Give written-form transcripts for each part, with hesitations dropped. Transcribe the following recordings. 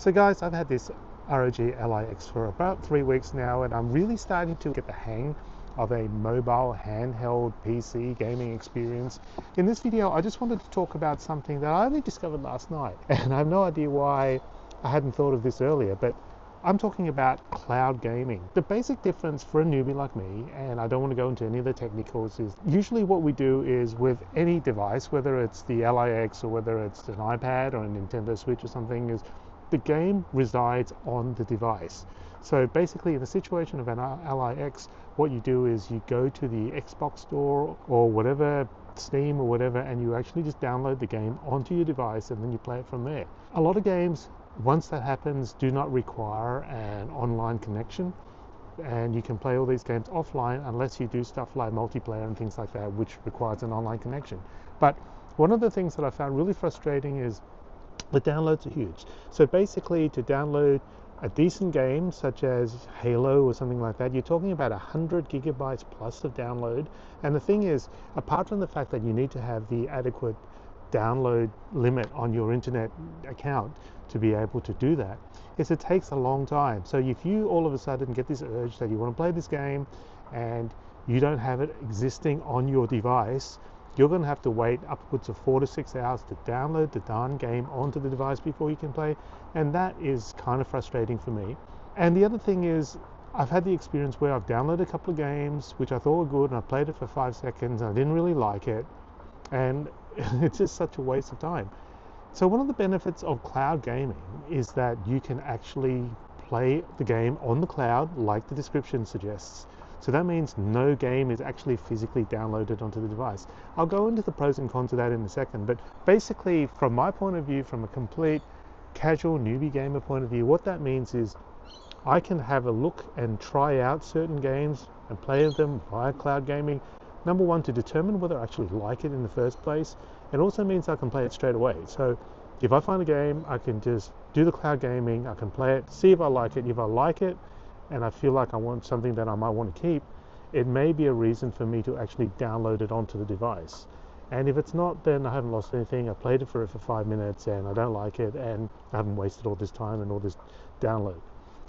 So guys, I've had this ROG Ally X for about 3 weeks now, and I'm really starting to get the hang of a mobile handheld PC gaming experience. In this video, I just wanted to talk about something that I only discovered last night, and I have no idea why I hadn't thought of this earlier, but I'm talking about cloud gaming. The basic difference for a newbie like me, and I don't want to go into any of the technicals, is usually what we do is with any device, whether it's the Ally X or whether it's an iPad or a Nintendo Switch or something, is the game resides on the device. So basically, in the situation of an Ally X, what you do is you go to the Xbox store or whatever, Steam or whatever, and you actually just download the game onto your device and then you play it from there. A lot of games, once that happens, do not require an online connection, and you can play all these games offline unless you do stuff like multiplayer and things like that, which requires an online connection. But one of the things that I found really frustrating is the downloads are huge. So basically, to download a decent game such as Halo or something like that, you're talking about 100 gigabytes plus of download. And the thing is, apart from the fact that you need to have the adequate download limit on your internet account to be able to do that, is it takes a long time. So if you all of a sudden get this urge that you want to play this game and you don't have it existing on your device, you're going to have to wait upwards of 4 to 6 hours to download the darn game onto the device before you can play, and that is kind of frustrating for me. And the other thing is, I've had the experience where I've downloaded a couple of games which I thought were good, and I played it for 5 seconds and I didn't really like it, and it's just such a waste of time. So one of the benefits of cloud gaming is that you can actually play the game on the cloud like the description suggests. So that means no game is actually physically downloaded onto the device. I'll go into the pros and cons of that in a second, but basically from my point of view, from a complete casual newbie gamer point of view, what that means is I can have a look and try out certain games and play them via cloud gaming. Number one, to determine whether I actually like it in the first place. It also means I can play it straight away. So if I find a game, I can just do the cloud gaming, I can play it, see if I like it. If I like it, and I feel like I want something that I might want to keep, it may be a reason for me to actually download it onto the device. And if it's not, then I haven't lost anything. I played it for 5 minutes and I don't like it, and I haven't wasted all this time and all this download.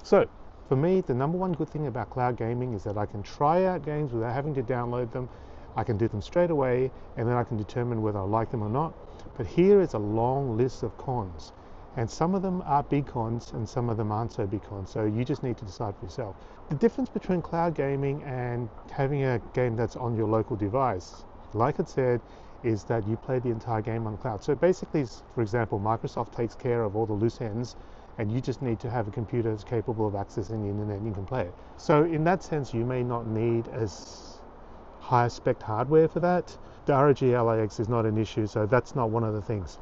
So for me, the number one good thing about cloud gaming is that I can try out games without having to download them. I can do them straight away, and then I can determine whether I like them or not. But here is a long list of cons. And some of them are big cons and some of them aren't so big cons, so you just need to decide for yourself. The difference between cloud gaming and having a game that's on your local device, like it said, is that you play the entire game on cloud. So basically, for example, Microsoft takes care of all the loose ends, and you just need to have a computer that's capable of accessing the internet and you can play it. So in that sense, you may not need as high spec hardware for that. The ROG Ally X is not an issue, so that's not one of the things.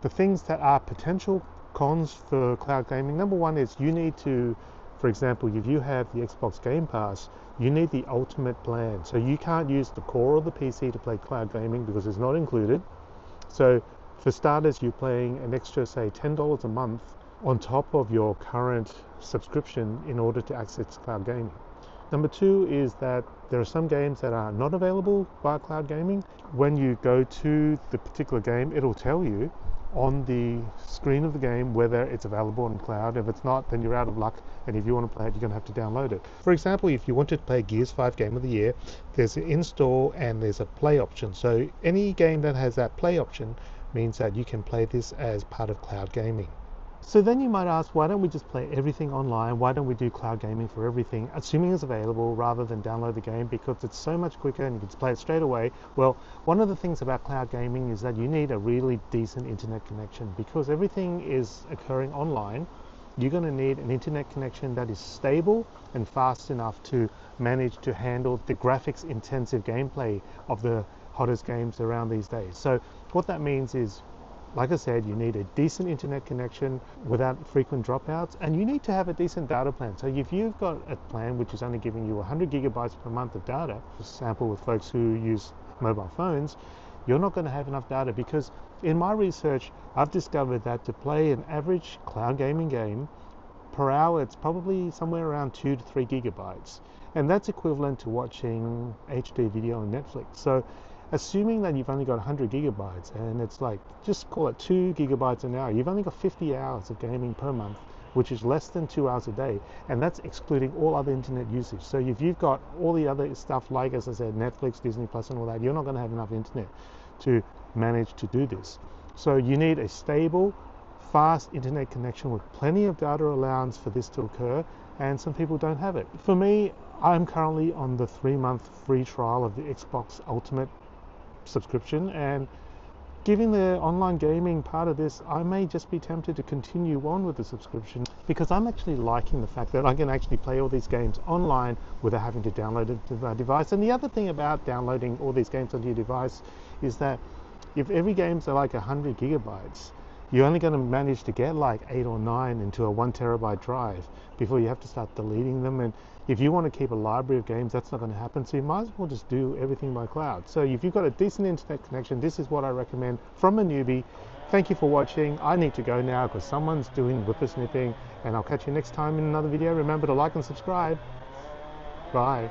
The things that are potential cons for cloud gaming, number one is you need to, for example, if you have the Xbox Game Pass, you need the ultimate plan. So you can't use the core of the PC to play cloud gaming because it's not included. So for starters, you're paying an extra, say, $10 a month on top of your current subscription in order to access cloud gaming. Number two is that there are some games that are not available via cloud gaming. When you go to the particular game, it'll tell you on the screen of the game whether it's available on cloud. If it's not, then you're out of luck, and if you want to play it, you're going to have to download it. For example, if you wanted to play Gears 5 Game of the Year, there's an install and there's a play option. So any game that has that play option means that you can play this as part of cloud gaming. So then you might ask, why don't we just play everything online? Why don't we do cloud gaming for everything, assuming it's available, rather than download the game, because it's so much quicker and you can just play it straight away? Well, one of the things about cloud gaming is that you need a really decent internet connection, because everything is occurring online. You're going to need an internet connection that is stable and fast enough to manage to handle the graphics intensive gameplay of the hottest games around these days. So what that means is, like I said, you need a decent internet connection without frequent dropouts, and you need to have a decent data plan. So if you've got a plan which is only giving you 100 gigabytes per month of data, for example with folks who use mobile phones, you're not going to have enough data, because in my research, I've discovered that to play an average cloud gaming game per hour, it's probably somewhere around 2 to 3 gigabytes. And that's equivalent to watching HD video on Netflix. So assuming that you've only got 100 gigabytes, and it's like, just call it 2 gigabytes an hour, you've only got 50 hours of gaming per month, which is less than 2 hours a day, and that's excluding all other internet usage. So if you've got all the other stuff, like, as I said, Netflix, Disney Plus and all that, you're not going to have enough internet to manage to do this. So you need a stable, fast internet connection with plenty of data allowance for this to occur, and some people don't have it. For me, I'm currently on the 3-month free trial of the Xbox Ultimate subscription, and given the online gaming part of this, I may just be tempted to continue on with the subscription, because I'm actually liking the fact that I can actually play all these games online without having to download it to my device. And the other thing about downloading all these games onto your device is that if every game's like 100 gigabytes, you're only going to manage to get like 8 or 9 into a 1 terabyte drive before you have to start deleting them. And if you want to keep a library of games, that's not going to happen. So you might as well just do everything by cloud. So if you've got a decent internet connection, this is what I recommend from a newbie. Thank you for watching. I need to go now because someone's doing whippersnipping, and I'll catch you next time in another video. Remember to like and subscribe. Bye.